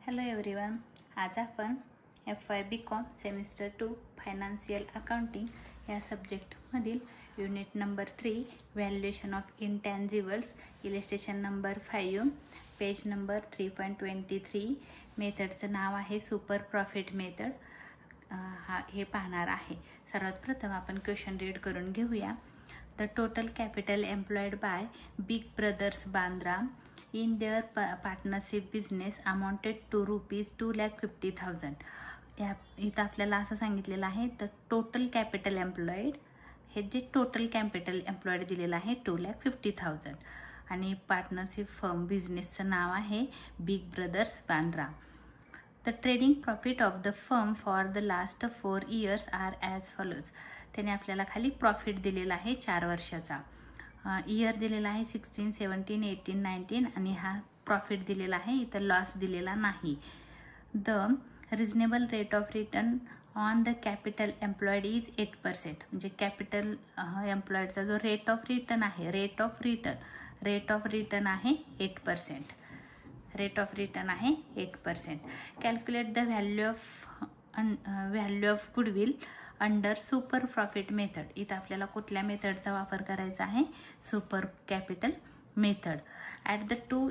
Hello everyone, आज आपण FY BCom semester 2 financial accounting या सब्जेक्टमधील unit number 3 valuation of intangibles illustration number 5 page number 3.23 मेथडचं नाव आहे सुपर प्रॉफिट मेथड हे पाहणार आहे। सर्वात प्रथम आपण क्वेश्चन रीड करून घेऊया। The total capital employed by big brothers Bandra in their partnership business amounted to rupees 2,50,000। या इथं आपल्याला असं सांगितलेलं आहे तर टोटल कॅपिटल एम्प्लॉयड हे जे टोटल कॅपिटल एम्प्लॉयड दिलेलं आहे 2,50,000 आणि पार्टनरशिप फर्म बिझनेसचं नाव आहे big brothers Bandra. The trading profit of the firm for the last 4 years are as follows. त्याने आपल्याला खाली प्रॉफिट दिलेला आहे 4 वर्षाचा। इयर दिलेला आहे 16, 17, 18, 19 आणि हा प्रॉफिट दिलेला आहे, इथं लॉस दिलेला नाही। The reasonable rate of return on the capital employed is 8%। म्हणजे कॅपिटल एम्प्लॉयडचा जो रेट ऑफ रिटर्न आहे रेट ऑफ रिटर्न आहे 8%। रेट ऑफ रिटर्न आहे 8%। Calculate the value of goodwill under super profit method. इथं आपल्याला कुठल्या मेथडचा वापर करायचा आहे, super capital method. At the 2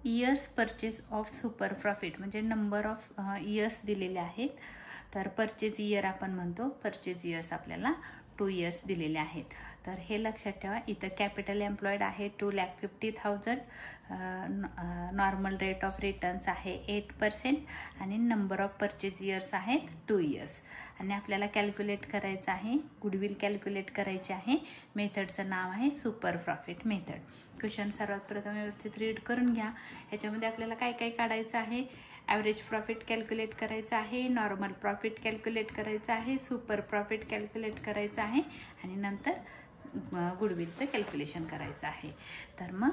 years purchase of super profit म्हणजे नंबर ऑफ इयर्स दिलेले आहेत, तर परचेज इयर आपण म्हणतो, परचेज इयर्स आपल्याला 2 years दिलेले आहेत। तर हे लक्षात ठेवा, इथं कॅपिटल एम्प्लॉयड आहे 2,50,000, नॉर्मल रेट ऑफ रिटर्न्स आहे 8% आणि नंबर ऑफ परचेज इयर्स आहेत 2 years। आणि आपल्याला कॅल्क्युलेट करायचं आहे, गुडविल कॅल्क्युलेट करायची आहे। मेथडचं नाव आहे सुपर प्रॉफिट मेथड। क्वेश्चन सर्वात प्रथम व्यवस्थित रीड करून घ्या। ह्याच्यामध्ये आपल्याला काय काय काढायचं आहे, ॲव्हरेज प्रॉफिट कॅल्क्युलेट करायचं आहे, नॉर्मल प्रॉफिट कॅल्क्युलेट करायचं आहे, सुपर प्रॉफिट कॅल्क्युलेट करायचं आहे आणि नंतर गुडविलचं कॅल्क्युलेशन करायचं आहे। तर मग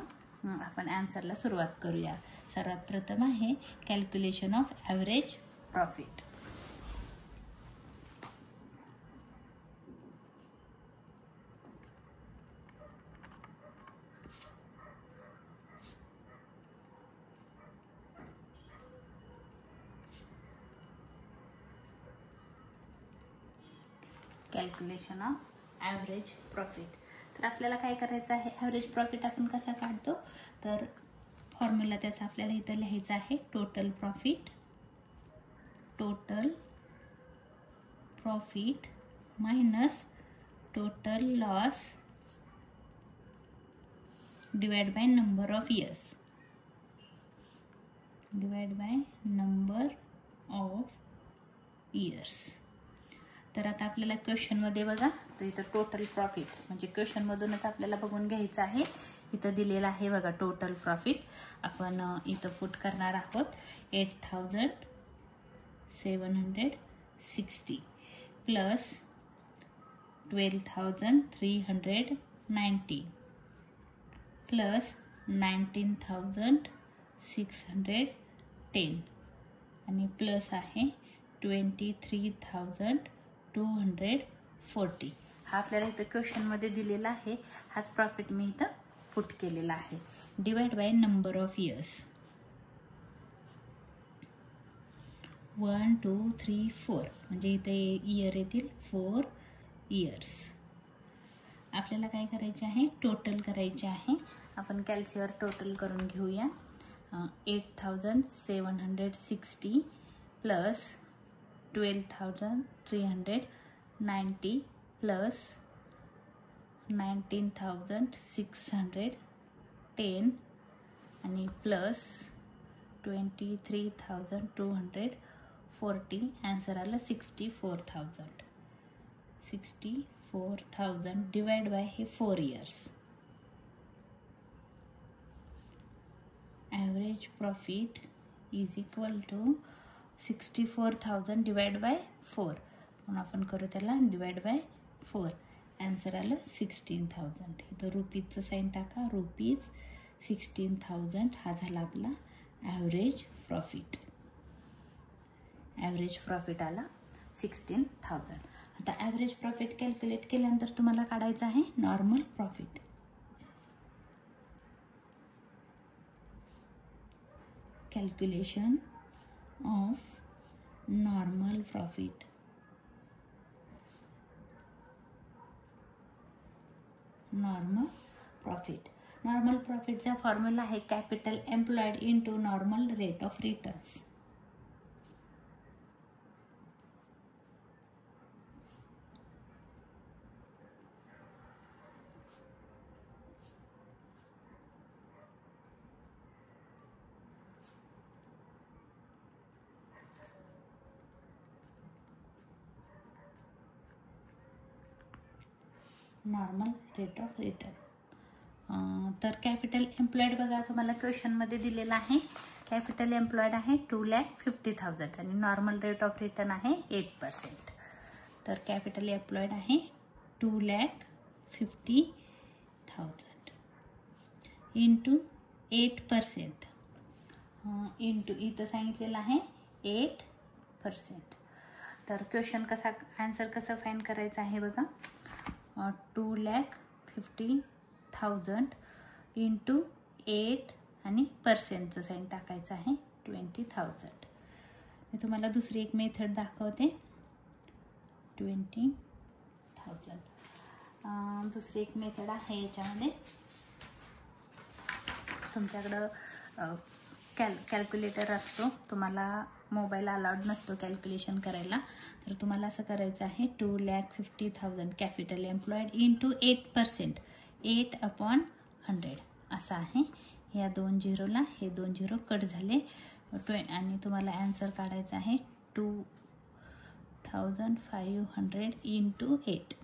आपण आन्सरला सुरुवात करूया। सर्वात प्रथम आहे calculation of average profit. Calculation of average profit. तर आपल्याला काय करायचं आहे, ॲव्हरेज प्रॉफिट आपण कसा काढतो, तर फॉर्म्युला त्याचा आपल्याला इथं लिहायचा आहे total profit minus total loss divide by number of years तर आता आपल्याला क्वेश्चनमध्ये बघा, तर इथं टोटल प्रॉफिट म्हणजे क्वेश्चनमधूनच आपल्याला बघून घ्यायचं आहे। इथं दिलेलं आहे बघा टोटल प्रॉफिट, आपण इथं पुट करणार आहोत 8,760 प्लस 12,390 प्लस 19,610 आणि प्लस आहे 23,240। हा आपल्याला इथं क्वेश्चनमध्ये दिलेला आहे, हाच प्रॉफिट मी इथं पुट केलेला आहे। Divide by number of years 1, 2, 3, 4 म्हणजे इथे इयर येतील 4 years। आपल्याला काय करायचे आहे, टोटल करायचे आहे। आपण कॅल्क्युलेटर टोटल करून घेऊया। 8,760 प्लस 12,390 प्लस 19,610 आणि प्लस 23,240। आन्सर आलं 64,000 डिवाइड बाय हे 4 years। Average profit is equal to 64,000 divide by 4 म्हणून आपण करू त्याला डिवाइड बाय 4। आन्सर आलं 16,000। इथं रुपीजचं साईन टाका, रुपीज 16,000 हा झाला आपला ॲव्हरेज प्रॉफिट। ॲव्हरेज प्रॉफिट आला 16,000। आता ॲव्हरेज प्रॉफिट कॅल्क्युलेट केल्यानंतर तुम्हाला काढायचं आहे normal profit. calculation of normal profit. Normal प्रॉफिटचा फॉर्म्युला आहे capital employed into normal rate of returns. Normal rate of return. तर कॅपिटल एम्प्लॉयड बघा तुम्हाला क्वेश्चनमध्ये दिलेला आहे. कॅपिटल एम्प्लॉयड आहे 2,50,000 आणि नॉर्मल रेट ऑफ रिटर्न आहे 8%. तर कॅपिटल एम्प्लॉयड आहे 2,50,000 इंटू 8% इंटू इथं सांगितलेलं आहे 8%. तर क्वेश्चन कसा आन्सर कसं फाइंड करायचं आहे बघा. 2,50,000 इंटू 8 आणि पर्सेंटचं साईन टाकायचं आहे 20,000. मी तुम्हाला दुसरी एक मेथड दाखवते. 20,000 दुसरी एक मेथड आहे. याच्यामध्ये तुमच्याकडं कॅल्क्युलेटर असतो, तुम्हाला मोबाईल अलाउड नसतो कॅल्क्युलेशन करायला. तर तुम्हाला असं करायचं आहे 2,50,000 कॅपिटल एम्प्लॉयड इंटू 8%, 8/100 असं आहे. या 2 झिरोला हे 2 झिरो कट झाले आणि तुम्हाला आन्सर काढायचा आहे 2,500 इंटू 8.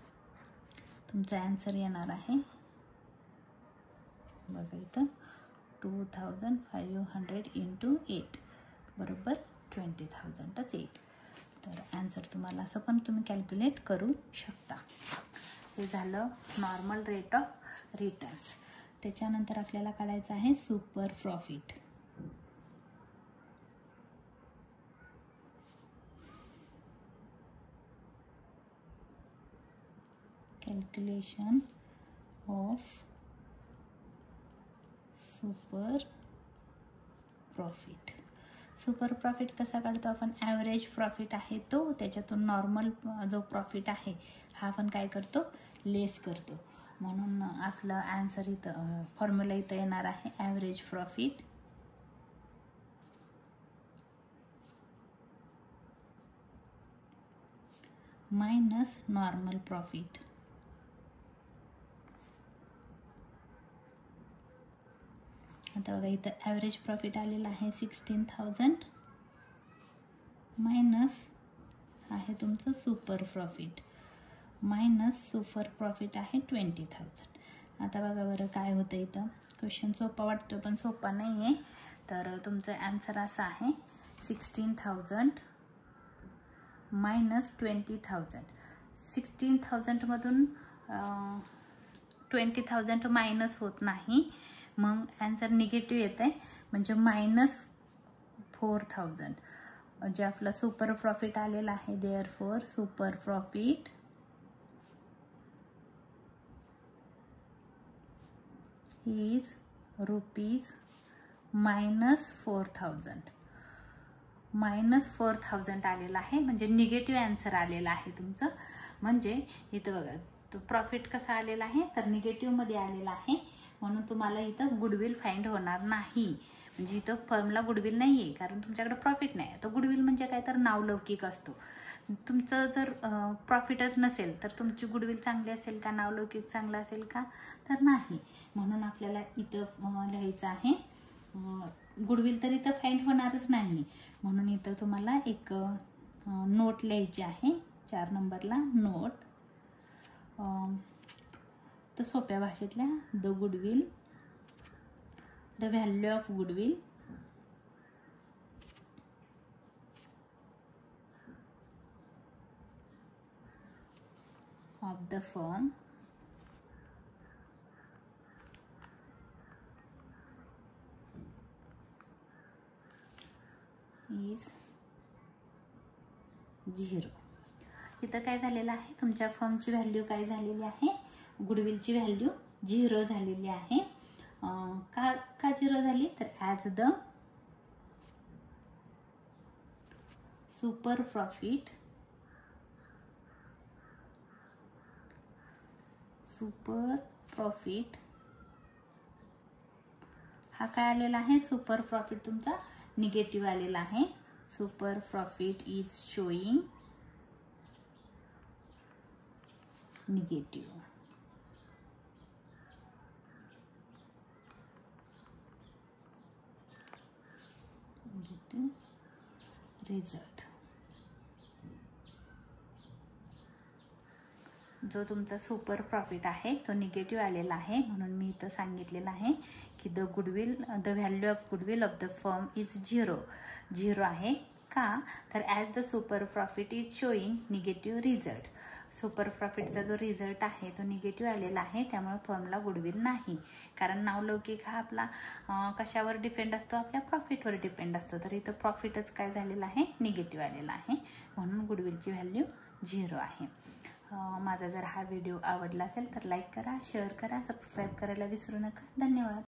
तुमचा आन्सर येणार आहे बघा इथं 2,500 इंटू 8 बरोबर 20,000च येईल. तर आन्सर तुम्हाला असं पण तुम्ही कॅल्क्युलेट करू शकता. हे झालं नॉर्मल रेट ऑफ रिटर्न्स. त्याच्यानंतर आपल्याला काढायचं आहे super profit. Calculation of super profit. Super profit कसा काढतो आपण. ॲव्हरेज प्रॉफिट आहे तो, त्याच्यातून नॉर्मल जो प्रॉफिट आहे हा आपण काय करतो लेस करतो. म्हणून आपलं आन्सर इथं फॉर्म्युला इथं येणार आहे average profit minus normal profit. आता बघा इथं ॲव्हरेज प्रॉफिट आलेलं आहे 16,000 मायनस आहे तुमचं super profit minus super profit आहे 20,000. आता बघा बरं काय होतं इथं. क्वेश्चन सोपा वाटतो पण सोपा नाही आहे. तर तुमचं आन्सर असं आहे 16,000 मायनस 20,000. 16,000मधून 20,000 मायनस होत नाही, मग आन्सर निगेटिव्ह येत आहे म्हणजे मायनस 4,000 जे आपलं सुपर प्रॉफिट आलेलं आहे. Therefore super profit is rupees minus 4,000. Minus 4,000 आलेलं आहे म्हणजे निगेटिव्ह आन्सर आलेला आहे तुमचं. म्हणजे इथं बघा तो प्रॉफिट कसा आलेला आहे तर निगेटिव्हमध्ये आलेला आहे, म्हणून तुम्हाला इथं गुडविल फाइंड होणार नाही. म्हणजे इथं फर्मला गुडविल नाही आहे कारण तुमच्याकडे प्रॉफिट नाही आहे. तो गुडविल म्हणजे काय तर नावलौकिक असतो. तुमचं जर प्रॉफिटच नसेल तर तुमची गुडविल चांगली असेल का, नावलौकिक चांगलं असेल का, तर नाही. म्हणून आपल्याला इथं लिहायचं आहे गुडविल तर इथं फाइंड होणारच नाही. म्हणून इथं तुम्हाला एक नोट लिहायची आहे 4 नंबरला नोट. तर सोप्या भाषेतल्या the goodwill, the value of goodwill of the firm is 0. इथं काय झालेलं आहे तुमच्या फर्मची व्हॅल्यू काय झालेली आहे, गुडविलची व्हॅल्यू 0 झालेली आहे. का 0 झाली तर ॲज द सुपर प्रॉफिट हा काय आलेला आहे, सुपर प्रॉफिट तुमचा निगेटिव्ह आलेला आहे. Super profit is showing negative. Result. जो तुमचा सुपर प्रॉफिट आहे तो निगेटिव्ह आलेला आहे, म्हणून मी इथं सांगितलेलं आहे की the value of goodwill of the firm is 0 आहे. का तर as the super profit is showing negative result. Super प्रॉफिटचा जो रिझल्ट आहे तो निगेटिव्ह आलेला आहे, त्यामुळे फर्मला गुडविल नाही. कारण नावलौकिक हा आपला कशावर डिपेंड असतो, आपल्या प्रॉफिटवर डिपेंड असतो. तर इथं प्रॉफिटच काय झालेला आहे, निगेटिव्ह आलेला आहे, म्हणून गुडविलची व्हॅल्यू 0 आहे. माझा जर हा व्हिडिओ आवडला असेल तर लाईक करा, शेअर करा, सबस्क्राईब करायला विसरू नका. धन्यवाद.